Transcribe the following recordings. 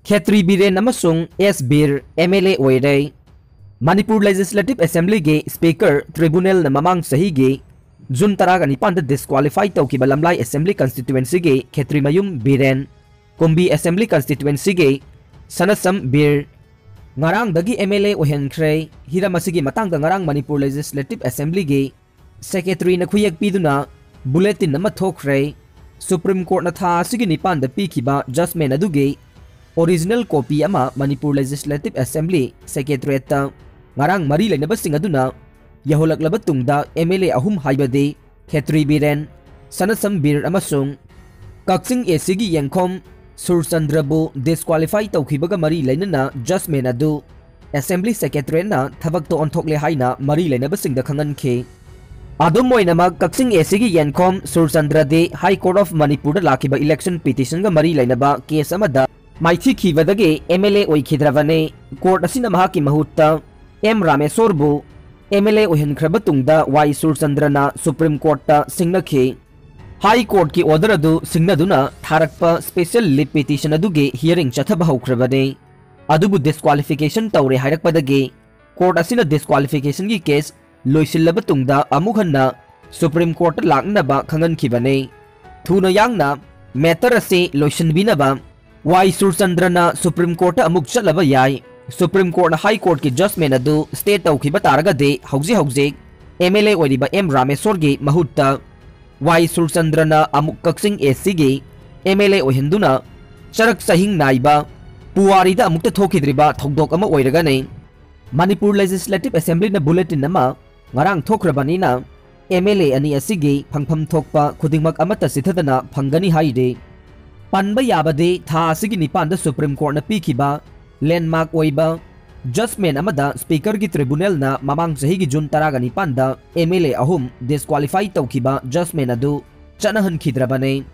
Kshetri Biren Amasung S. Bir MLA Oire Manipur Legislative Assembly ge Speaker Tribunal na mamang sahi ge Jun taraga ni panda disqualify tau ki balamlay Assembly Constituency ge Kshetri Mayum Biren Kumbi Assembly Constituency ge Sanasam Bir Ngarang dagi MLA ohen kray hira masigi matang da ngarang Manipur Legislative Assembly ge Secretary na khuyak piduna bulletin na mathokray Supreme Court na tha sige ni panda pikiba judgment adu ge original copy ama Manipur Legislative Assembly Secretariat ta ngarang mari lainaba sing aduna yaholaklaba tungda MLA ahum haibade Kshetri Biren Sanasam Bir Amasung Kaksing ACG Yangkhom Surchandrabu disqualify tawkhibaga mari lainana judgment adu Assembly Secretary na thabak to onthokle haina mari lainaba singda khangankhe adum moinamag Kaksing ACG Yangkhom Surchandrade High Court of Manipur da lakiba election petition ga mari lainaba case amada Maithi Khibadage MLA Oikhidravane Court asina mahaki mahutta M Ramesorbu MLA Ohenkrabatungda Y Surchandrana Supreme Court ta singnakhe High Court ki order adu singnaduna tharakpa special leave petition aduge hearing chathaba haukrabane adubu disqualification tawre hairakpadage court asina disqualification gi case loisillatungda amukhanna Supreme Court laknaba khangankhibane thuna yangna matter ase loisinbinaba Y Surchandrana Supreme Court amuk chalaba yai Supreme Court High Court ki judgment adu state tawkhiba taraga de hauji MLA oiriba M Ramesor ge mahutta Y Surchandrana amuk Kaksing AC ge MLA ohenduna charak sahing naiba puwari da amukta thokidriba thokdok ama oiraga nei Manipur Legislative Assembly na bulletin nama ngarang thokrabani na MLA ani asige phangpham thokpa khudingmak amata sithadana phangani haide Panba yabade tha asigi nipan da Supreme Court na pikiba landmark oiba judgment amada speaker gi tribunal na mamang sahi gi June taraga nipan da MLA ahum disqualify tawkiba judgment adu chanahan khidrabane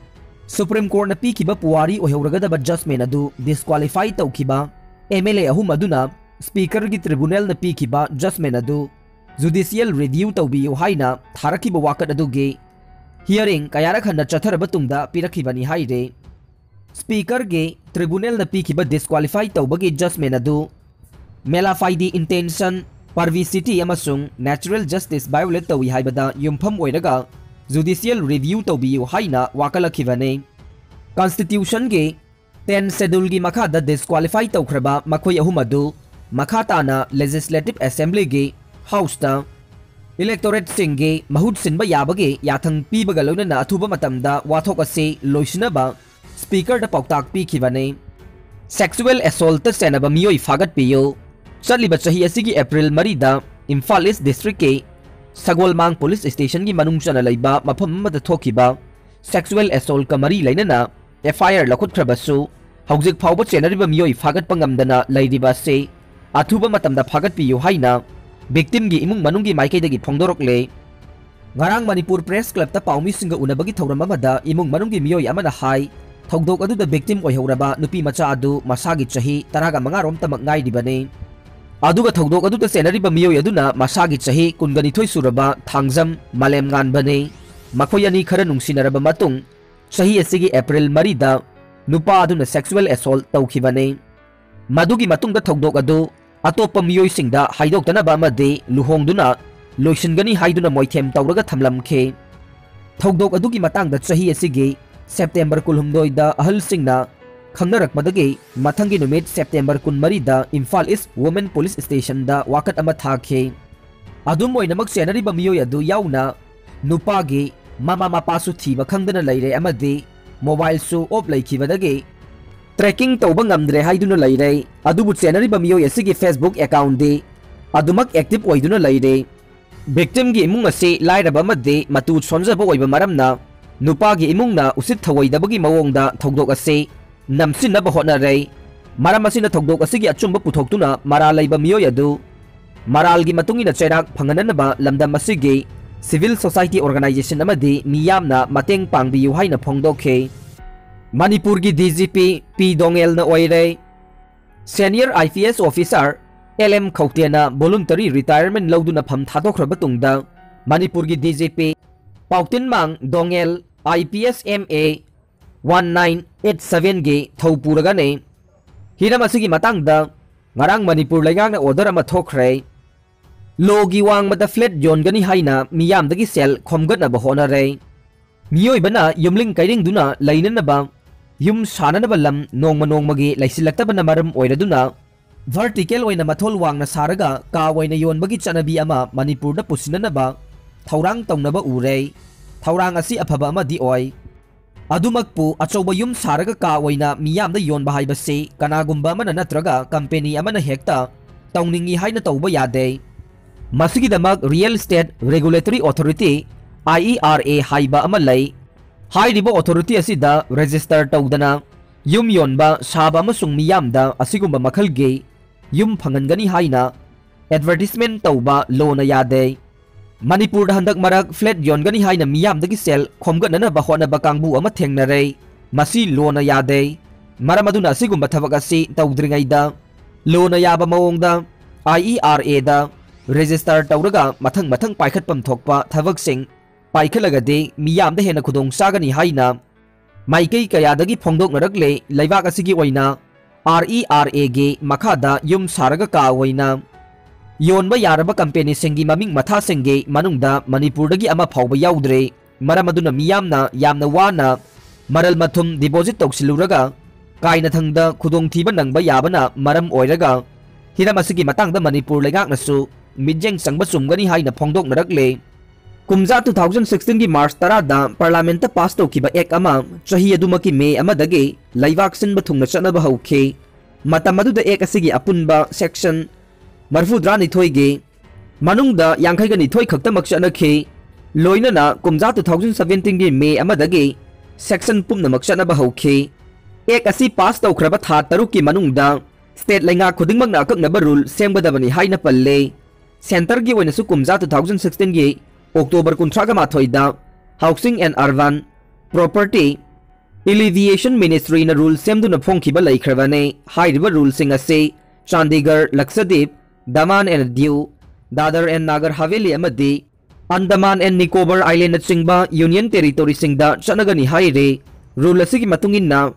Supreme Court na pikiba puwari oheuraga da judgment adu disqualify tawkiba MLA ahum aduna speaker gi tribunal na pikiba judgment adu judicial review tawbiyu haina tharakiba wakat adu ge hearing kayara khanda chatharaba tungda pirakibani haire Speaker ge tribunal na pikiba disqualify tawbagi judgment adu Melafaidi intention parvisity amasung natural justice violate tawi haibada yumpham oiraga judicial review tawbiyu haina wakalakibane Constitution ge 10 schedule gi makhada disqualify tawkhraba makhoi ahum adu makhatana Legislative Assembly ge house ta electorate singe mahut sinba yabage yathang pibaga loina athuba matamda wathok ase loisinaba Speaker da pautak pikibane Sexual assault senaba miyoi fagat piyo Chaliba chahi asigi April marida Imphal East District ke Sagolmang Police Station gi manung chana laiba mafam amada thokiba Sexual assault ka mari lainana FIR lakhut khrabasu haujik phawba chenariba miyoi fagat pangamdana laidiba se athuba matamda fagat piyo haina victim gi imung manung gi maikei dagi phongdorokle Ngarang Manipur Press Club ta paumi singa unabagi thauram amada imung manung gi miyoi amana hai Thogdok adu da victim oihoraba nupi macha adu masagi chahi taraga mangarom tamak ngai dibane aduga thogdok adu ta senariba miyoi aduna masagi chahi kungani thoi suraba thangjam malem ngan bane makoyani khara nungsinaraba matung chahi asigi April marida nupa aduna sexual assault tawkhibane madugi matung da thogdok adu atopa miyoi singda haidok tanaba amade luhongduna loisingani haiduna moithem tawraga thamlamkhe thogdok adugi matang da chahi asigi September kulhumdoi da ahal singna khangnarak madage mathangi numit September kunmari da Imphal East Women Police Station da wakat ama thakhe adum oinamak senari bamiyo adu yauna nupage mama mapasu thiba khangdana leire amade mobile su op laikhibadage tracking tawba ngamdre haiduna leire adubu senari bamiyo yasigi Facebook account de adumak active oiduna leire victim gi imung ase lairaba amade matu sonjaba oiba maramna Nupagi imungna usit thawaidabagi mawongda thogdok ase namsinaba hotnare maram asina thogdok asigi achumba puthoktuna maral laiba miyoi adu maralgi matungina chairak phangananaba lamdam asigi civil society organization amadi miyamna mateng pangbiyu haina phongdokhe Manipur gi DGP P Dongel na Oire senior IPS officer LM Khautena voluntary retirement lawduna pham thadokhraba tungda Manipur gi DGP Pautin Mang Dongel IPS MA 1987 ge Thopuragane हिरम असगी मतंगदा ngarang Manipur lagang na order ama thokre logi wang mata flat yon gani haina miyam dagi sel khomgat na bahona re miyoi bana yumling kairing duna lainan na ba yum sana na balam nong magi laisilakta bana maram oira duna vertical oina mathol wang na saraga ka oina yon bagi chanabi ama Manipur da pusina na ba thaurang tong na ba ure thaurang asi aphaba ama di oi Adumakpu achoba yum saraga ka oina miyam da yon bahai base kanagumba mana natraga company amana hekta tawningi haina tawba yade masigi damak real estate regulatory authority IERA haiba amalai hairiba authority asida register tawdana yum yonba saba amasung miyam da asigumba makhalge yum phangangani haina advertisement tawba lona yade Manipur da handak marak flat yon gani haina miyam dagi sel khomga nana bahona bakangbu ama thengnare masi lona yade maramaduna sigumba thabak asi tawdringai da lona yaba mawongda IERA da register tawraga mathang paikhatpam thokpa thabak sing paikhalagade miyam da hena khudong sagani haina maikei kaya dagi phongdok narakle laibak asigi oina RERA ge makhada yum saraga ka oina Yonba yaraba company sengi maming matha senge manungda Manipur dagi ama phawba yaudre maramaduna miyamna yamna wana maral mathum deposit toksiluraga kaina thangda khudong thiba nangba yabana maram oiraga hiramasigi matangda Manipur legak nasu midjeng sangba sumgani haina phongdok narakle kumja 2016 gi March 10 da parliament ta pass tokiba ek ama chahi adumaki me ama dagi laibak sin bathungna chanaba hauke matamadu da ek asigi apunba section Marfudra ni thoi ge manungda yangkhai ga ni thoi khakta makchana khe loinana kumja 2017 gi May amadagi section pumna makchana ba hauke ek asi pass tawkhraba tha taruk ki manungda state lainga khudingmak na akak na ba rule sembadabani haina palle center gi oina su kumja 2016 gi October 13 ma thoida housing and urban property alleviation ministry na rule semduna phongkhiba laikhrabane hairiba rule singa se Chandigarh Lakshadweep Daman and Diu, Dadar and Nagar Haveli amadi, Andaman and Nicobar Island at Singba Union Territory Singda Chanagani Haire, Rula Sigi Matungin na,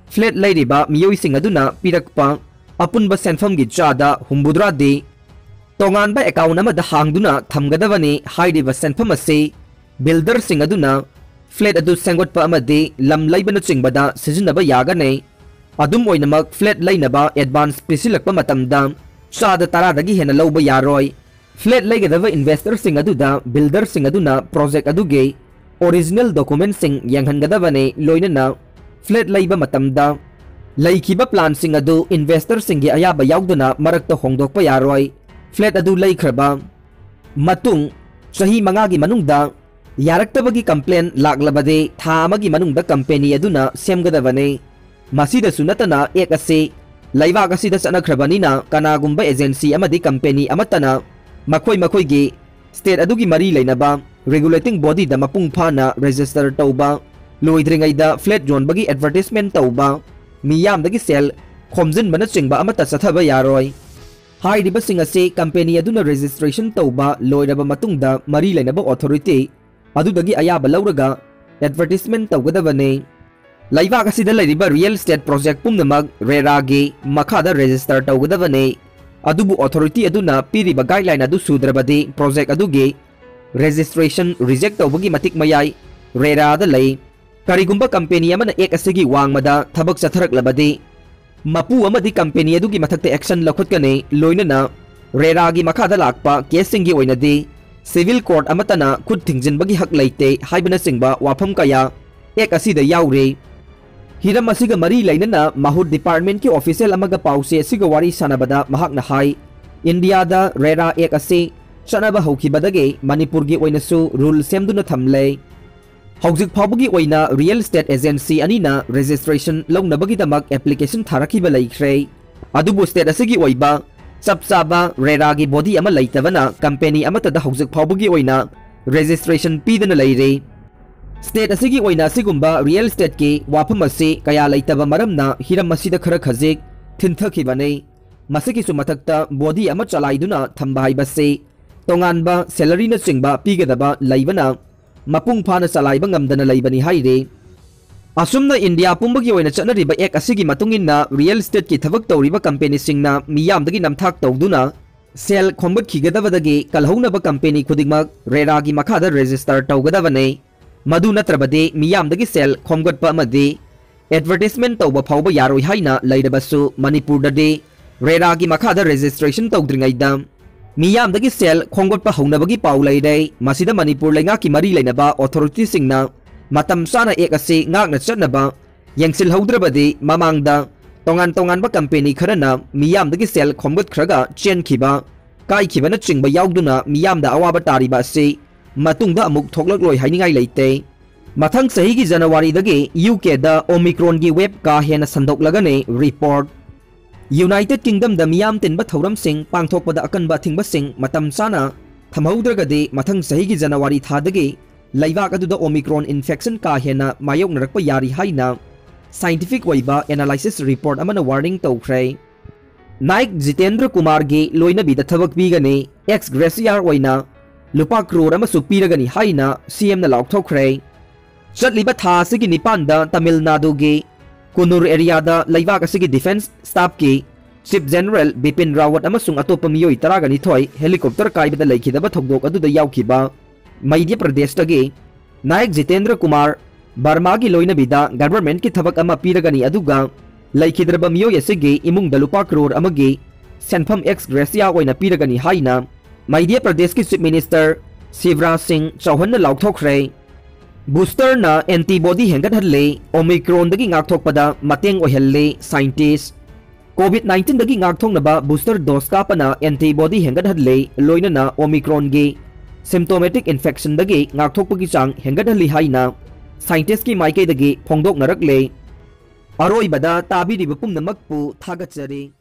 Flat Lady ba Miyoi Singaduna, Pirakpa, Apunba Senfam Gichada, Humbudra de, Tongan ba Ekaunama the Hangduna, Tamgadavani, Haide ba Senfamase, Builder Singaduna, Flat Adu Sangot pa amadi, Lam Laibana Singbada, Sizinaba Yagane, Adum Oinamak, Flat Lainaba, Advanced Pisilakpa Matamdam, Shada taradagi hena lawba yaroi flat laigadava investor sing aduda builder sing aduna project aduge original document sing yanghangadavane loinana flat laiba matamda laikhiba plan sing adu investor sing gi ayaba yauduna marakta hongdokpa yaroi flat adu laikhraba matung sahi mangagi manungda yaraktabagi complaint laklabade tha amagi manungda company aduna semgadavane masida sunatana ek ase Laibak asida sanakhrabani kanagumba agency amadi company amatana makhoi gi state adugi mari lainaba regulating body da mapung phana register tauba loidringai da flat zone bagi advertisement tauba miyam dagi sel khomjin bana chingba amata sathaba yaroi hairiba singa se company aduna registration tauba loiraba matungda mari lainaba authority adudagi ayaba lauraga advertisement taugadabane Laibak asida lairiba real estate project pumnamag RERA ge makhada register tawgadavane adubu authority aduna piriba guideline adu sudrabadi project aduge registration reject tawbagi matik mayai RERA da lay karigumba company amana ek asigi wangmada thabak chatharaklabadi mapu amadi company adugi mathakta action lakhutkane loinana RERA gi makhada lakpa case singi oinadi civil court amatana khud thingjinbagi hak laite haibana singba wafam kaya ek asida yaure Hiram asiga mari lainana Mahud Department ki official amaga pause asiga wari sanabada mahakna hai India da RERA ek ase chanaba hokibadage Manipur gi oinasu rule semduna thamle Hauzik phawbugi oina real estate agency anina registration longnabagi damak application tharakiba laikhre adubu state asigi oiba chapchaba RERA gi body ama laitabana company amata da hauzik phawbugi oina registration pidana laire State asigi oina sigumba real estate ki wafam ase kaya laitaba maramna hiram masida khara khajik thinthakibane masiki su mathakta body ama chalaiduna thamba haibase tonganba salary na chingba pigadaba laibana mapung phana chalaiba ngamdana laibani haire असुमना India पुंबगी ओइना चटनरिबा एक असिगी मतुंगिना real estate की थबक तौरिबा कंपनी सिंगना मियामदगी नमथाक तौदुना सेल खोंबत खिगदबदगी कलहौनबा कंपनी खुदिगमक रेरागी मखादा रजिस्टर तौगदबने मदु नत्रबदे मियामदगी सेल खोंगतपा अमदि एडवर्टाइजमेंट तौबा फावबा यारोइ हाइना लैरबसु मणिपुरददि रेरागी मखादा रजिस्ट्रेशन तौद्रिङैदा मियामदगी सेल खोंगतपा हौनबगी पाउ लैरै मसिदा मणिपुर लैङाकी मरी लैनबा अथॉरिटी सिंगना मतम साना एक असे ngakna chatnaba yengsil haudrabadi mamangda tongan tonganba company kharana miyamdagi sel khomgat khraga chen khiba kai khibana chingba yauduna miyamda awaba tariba se matungda amuk thoklak loi hainingai leite mathang sahi gi January dagi UK da Omicron gi web ka hena sandok lagane report United Kingdom da miyam tinba thoram sing pangthokpada akanba thingba sing matam sana thamhaudragadi mathang sahi gi January thadagi Laibak aduda Omicron infection ka hena mayok narakpa yari haina scientific waiba analysis report amana warning tawkhre Naik Jitendra Kumar gi loina bi da thabak bigane ex gracia oina lupa crore ama supiragani haina CM na laukthokre Chatliba tha sigi nipanda Tamil Nadu gi Kunur area da laibak asigi defense staff ki Chief General Bipin Rawat amasung atopa miyoi taragani thoi helicopter kaibada laikhidaba thokdok aduda yaukhiba Madhya Pradesh tagi Naik Jitendra Kumar Burma gi loina bida government ki thabak ama piragani aduga laikhidraba miyoi asigi imung da lupa crore amagi senpham ex gracia oina piragani haina Madhya Pradesh ki Chief Minister Shivraj Singh Chauhan na laukthokre booster na antibody hengat halle Omicron dagi ngakthokpada mateng oihalle scientist COVID-19 dagi ngakthoknaba booster dose kapana antibody hengat halle loina na Omicron gi symptomatic infection dagi ngakthokpagi chang hengadhali haina scientist ki maikei dagi phongdok narakle aroi bada tabiri bapum namakpu thagachari